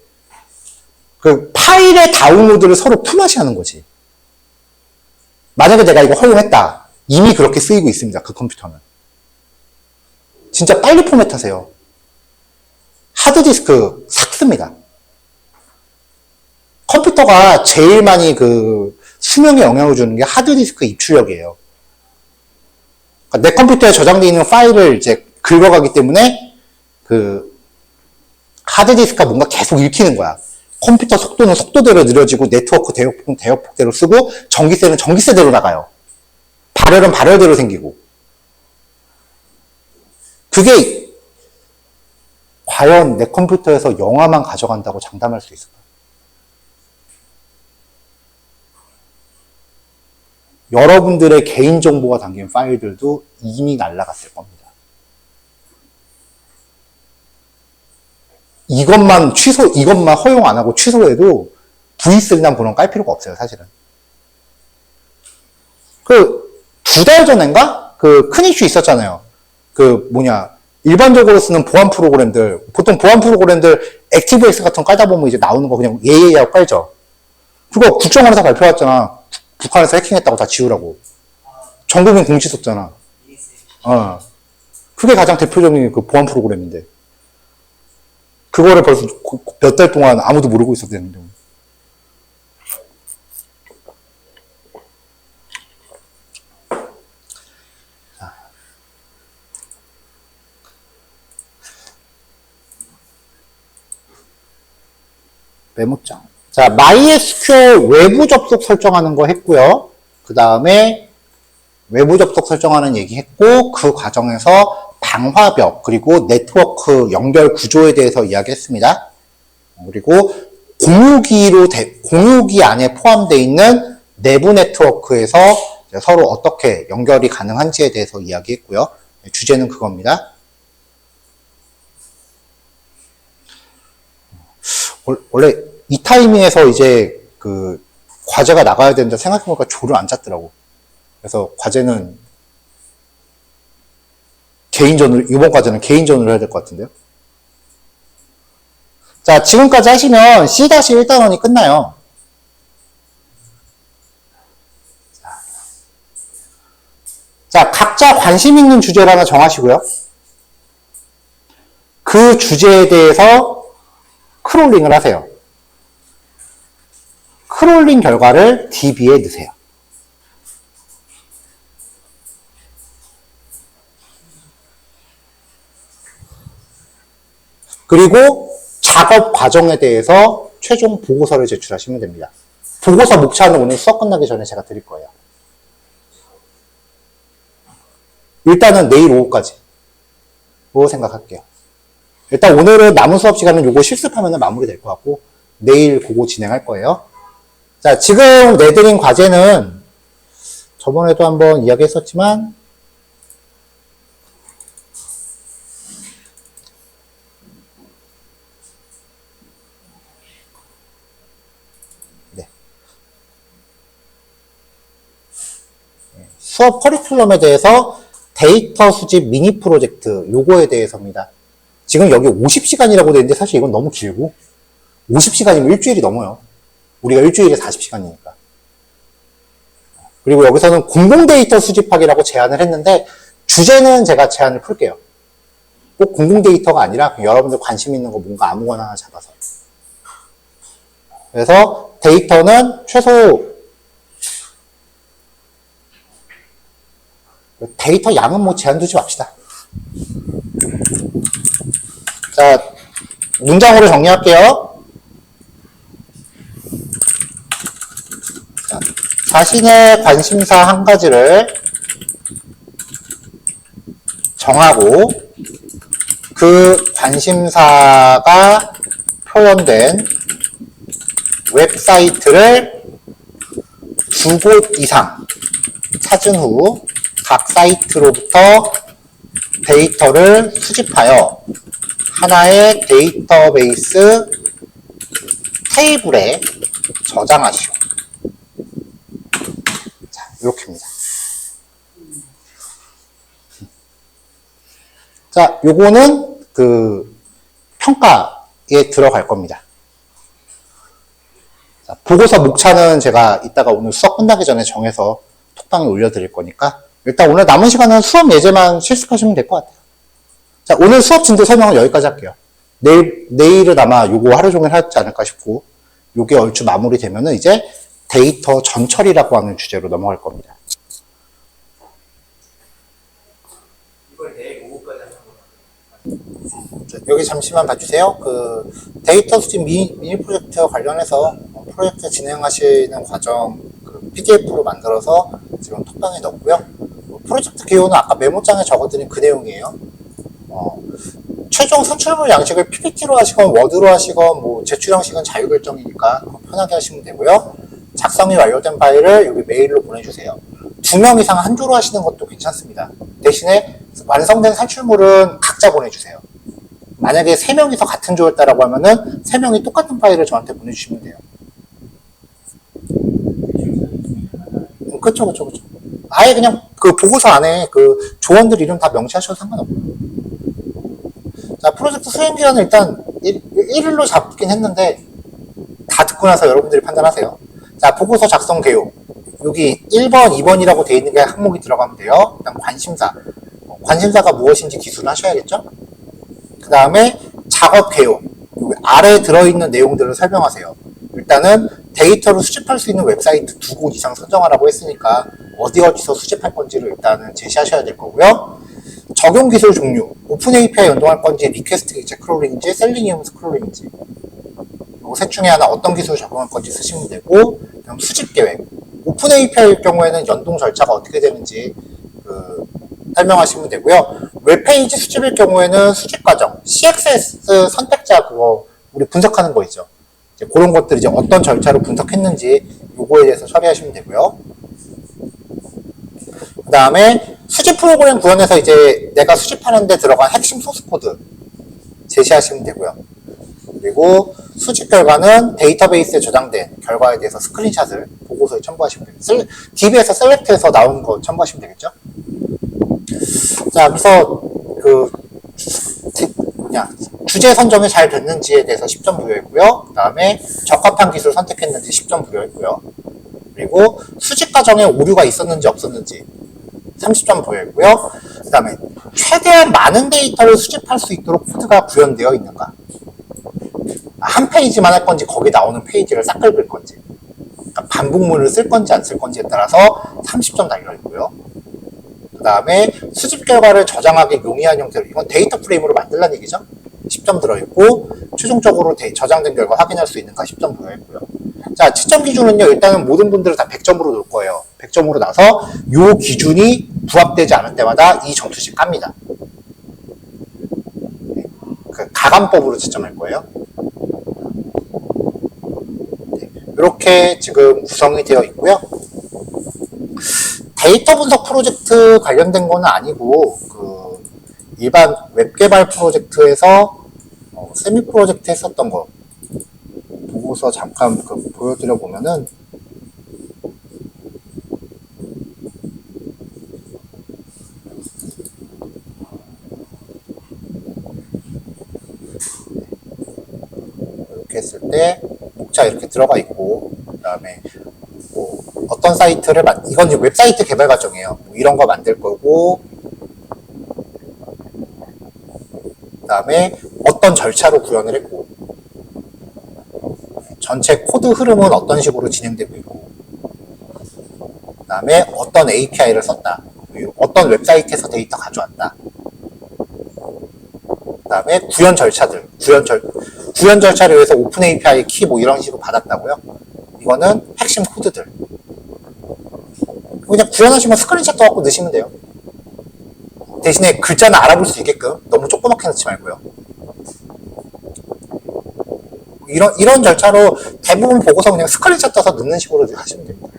그 파일의 다운로드를 서로 품앗이 하는 거지. 만약에 내가 이거 허용했다. 이미 그렇게 쓰이고 있습니다. 그 컴퓨터는. 진짜 빨리 포맷하세요. 하드디스크 삭습니다. 컴퓨터가 제일 많이 그 수명에 영향을 주는 게 하드디스크 입출력이에요. 그러니까 내 컴퓨터에 저장되어 있는 파일을 이제 긁어가기 때문에 그 하드디스크가 뭔가 계속 읽히는 거야. 컴퓨터 속도는 속도대로 느려지고 네트워크 대역폭은 대역폭대로 쓰고 전기세는 전기세대로 나가요. 발열은 발열대로 생기고. 그게 과연 내 컴퓨터에서 영화만 가져간다고 장담할 수 있을까? 여러분들의 개인정보가 담긴 파일들도 이미 날아갔을 겁니다. 이것만 허용 안 하고 취소해도 V3나 번호 깔 필요가 없어요, 사실은. 두 달 전인가? 큰 이슈 있었잖아요. 일반적으로 쓰는 보안 프로그램들, 보통 보안 프로그램들 액티브엑스 같은 거 깔다 보면 이제 나오는 거 그냥 예예예 하고 깔죠. 그거 국정원에서 발표했잖아. 북한에서 해킹했다고 다 지우라고. 전국민 공지 썼잖아. 그게 가장 대표적인 그 보안 프로그램인데. 그거를 벌써 몇 달 동안 아무도 모르고 있었는데. 메모장. 자, MySQL 외부 접속 설정하는 거 했고요. 그 다음에 외부 접속 설정하는 얘기 했고, 그 과정에서 방화벽, 그리고 네트워크 연결 구조에 대해서 이야기했습니다. 그리고 공유기 안에 포함되어 있는 내부 네트워크에서 서로 어떻게 연결이 가능한지에 대해서 이야기했고요. 주제는 그겁니다. 원래 이 타이밍에서 이제 그 과제가 나가야 되는데 생각해보니까 조를 안 짰더라고. 그래서 과제는 이번 과제는 개인전으로 해야 될 것 같은데요. 자, 지금까지 하시면 C-1단원이 끝나요. 자, 각자 관심 있는 주제를 하나 정하시고요. 그 주제에 대해서 크롤링을 하세요. 크롤링 결과를 DB에 넣으세요. 그리고 작업 과정에 대해서 최종 보고서를 제출하시면 됩니다. 보고서 목차는 오늘 수업 끝나기 전에 제가 드릴 거예요. 일단은 내일 오후까지 생각할게요. 일단 오늘은 남은 수업 시간은 요거 실습하면 마무리 될 것 같고 내일 그거 진행할 거예요. 자, 지금 내드린 과제는 저번에도 한번 이야기했었지만, 네. 수업 커리큘럼에 대해서 데이터 수집 미니 프로젝트 요거에 대해서입니다. 지금 여기 50시간이라고 되어 있는데 사실 이건 너무 길고 50시간이면 일주일이 넘어요. 우리가 일주일에 40시간이니까. 그리고 여기서는 공공 데이터 수집하기라고 제안을 했는데 주제는 제가 제안을 풀게요. 꼭 공공 데이터가 아니라 그냥 여러분들 관심 있는 거 뭔가 아무거나 하나 잡아서. 그래서 데이터는 최소 데이터 양은 뭐 제한 두지 맙시다. 자, 문장으로 정리할게요. 자, 자신의 관심사 한 가지를 정하고 그 관심사가 표현된 웹사이트를 2곳 이상 찾은 후 각 사이트로부터 데이터를 수집하여 하나의 데이터베이스 테이블에 저장하시오. 자, 이렇게입니다. 자, 요거는 그 평가에 들어갈 겁니다. 자, 보고서 목차는 제가 이따가 오늘 수업 끝나기 전에 정해서 톡방에 올려드릴 거니까 일단 오늘 남은 시간은 수업 예제만 실습하시면 될 것 같아요. 자, 오늘 수업 진도 설명은 여기까지 할게요. 내일은 아마 요거 하루 종일 하지 않을까 싶고, 요게 얼추 마무리되면은 이제 데이터 전처리라고 하는 주제로 넘어갈 겁니다. 이걸 내일 오후까지 하는 거예요. 여기 잠시만 봐주세요. 그 데이터 수집 미니 프로젝트와 관련해서 프로젝트 진행하시는 과정 그 PDF로 만들어서 지금 톡방에 넣었고요. 프로젝트 기호는 아까 메모장에 적어드린 그 내용이에요. 최종 산출물 양식을 PPT로 하시건 워드로 하시건 뭐 제출 형식은 자유결정이니까 편하게 하시면 되고요. 작성이 완료된 파일을 여기 메일로 보내주세요. 2명 이상 한 조로 하시는 것도 괜찮습니다. 대신에 완성된 산출물은 각자 보내주세요. 만약에 3명이서 같은 조였다라고 하면은 3명이 똑같은 파일을 저한테 보내주시면 돼요. 그쵸. 아예 그냥 그 보고서 안에 그 조원들 이름 다 명시하셔도 상관없고요. 자, 프로젝트 수행기간은 일단 1일로 잡긴 했는데 다 듣고 나서 여러분들이 판단하세요. 자, 보고서 작성 개요. 여기 1번, 2번이라고 되어 있는 게 항목이 들어가면 돼요. 일단 관심사. 관심사가 무엇인지 기술을 하셔야겠죠? 그 다음에 작업 개요. 여기 아래에 들어있는 내용들을 설명하세요. 일단은 데이터를 수집할 수 있는 웹사이트 2곳 이상 선정하라고 했으니까 어디서 수집할 건지를 일단은 제시하셔야 될 거고요. 적용 기술 종류, 오픈 API 연동할 건지, 리퀘스트 기체 크롤링인지, 셀리니움 스크롤링인지 이 셋 중에 하나 어떤 기술을 적용할 건지 쓰시면 되고, 그다음 수집 계획, 오픈 API일 경우에는 연동 절차가 어떻게 되는지 설명하시면 되고요. 웹페이지 수집일 경우에는 수집 과정, CXS 선택자 그거 우리 분석하는 거 있죠. 이제 그런 것들 이제 어떤 절차로 분석했는지 요거에 대해서 처리하시면 되고요. 그 다음에 수집 프로그램 구현해서 이제 내가 수집하는데 들어간 핵심 소스 코드 제시하시면 되고요. 그리고 수집 결과는 데이터베이스에 저장된 결과에 대해서 스크린샷을 보고서에 첨부하시면 됩니다. DB에서 셀렉트해서 나온 거 첨부하시면 되겠죠. 자, 그래서 주제 선정이 잘 됐는지에 대해서 10점 부여했고요. 그 다음에 적합한 기술 선택했는지 10점 부여했고요. 그리고 수집 과정에 오류가 있었는지 없었는지 30점 부여했고요. 그 다음에 최대한 많은 데이터를 수집할 수 있도록 코드가 구현되어 있는가. 한 페이지만 할 건지 거기 나오는 페이지를 싹 긁을 건지, 그러니까 반복문을 쓸 건지 안 쓸 건지에 따라서 30점 달려있고요. 그 다음에 수집 결과를 저장하기 용이한 형태로, 이건 데이터 프레임으로 만들라는 얘기죠. 10점 들어있고, 최종적으로 저장된 결과 확인할 수 있는가 10점 들어있고요. 자, 채점 기준은요, 일단은 모든 분들은 다 100점으로 놓을 거예요. 100점으로 나서 요 기준이 부합되지 않을 때마다 이 점수씩 깝니다. 그 가감법으로 채점할 거예요. 이렇게 지금 구성이 되어 있고요. 데이터 분석 프로젝트 관련된 거는 아니고 그 일반 웹 개발 프로젝트에서 세미 프로젝트 했었던 거 보고서 잠깐 보여드려 보면은 이렇게 했을 때 목차 이렇게 들어가 있고, 그 다음에 뭐 어떤 사이트를 이건 이제 웹사이트 개발 과정이에요. 뭐 이런 거 만들 거고, 그 다음에 어떤 절차로 구현을 했고, 전체 코드 흐름은 어떤 식으로 진행되고 있고, 그 다음에 어떤 API를 썼다, 어떤 웹사이트에서 데이터 가져왔다, 그 다음에 구현 절차들, 구현 절차를 위해서 오픈 API 키 뭐 이런 식으로 받았다고요. 이거는 핵심 코드들. 그냥 구현하시면 스크린샷 떠갖고 넣으시면 돼요. 대신에 글자는 알아볼 수 있게끔 너무 조그맣게 넣지 말고요. 이런 절차로 대부분 보고서 그냥 스크린샷 떠서 넣는 식으로 하시면 됩니다.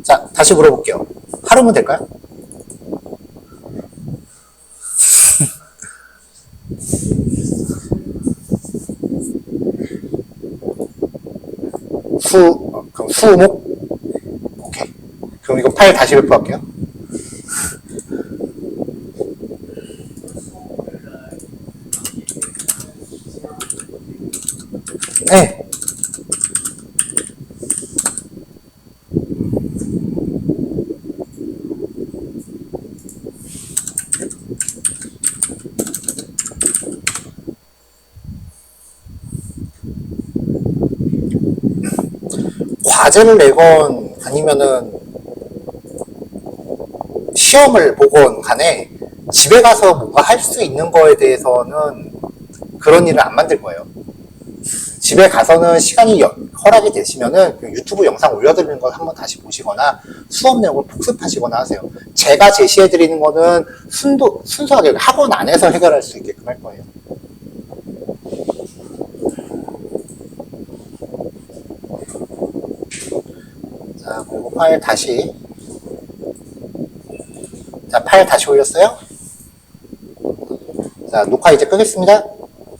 자, 다시 물어볼게요. 하루면 될까요? 그럼 수목? 오케이. 그럼 이거 파일 다시 배포할게요. 네. 과제를 내건 아니면은 시험을 보건 간에 집에 가서 뭔가 할 수 있는 거에 대해서는 그런 일을 안 만들 거예요. 집에 가서는 시간이 허락이 되시면은 유튜브 영상 올려드리는 걸 한번 다시 보시거나 수업 내용을 복습하시거나 하세요. 제가 제시해드리는 거는 순수하게 학원 안에서 해결할 수 있게끔 할 거예요. 자, 그리고 파일 다시. 자, 파일 다시 올렸어요? 자, 녹화 이제 끄겠습니다.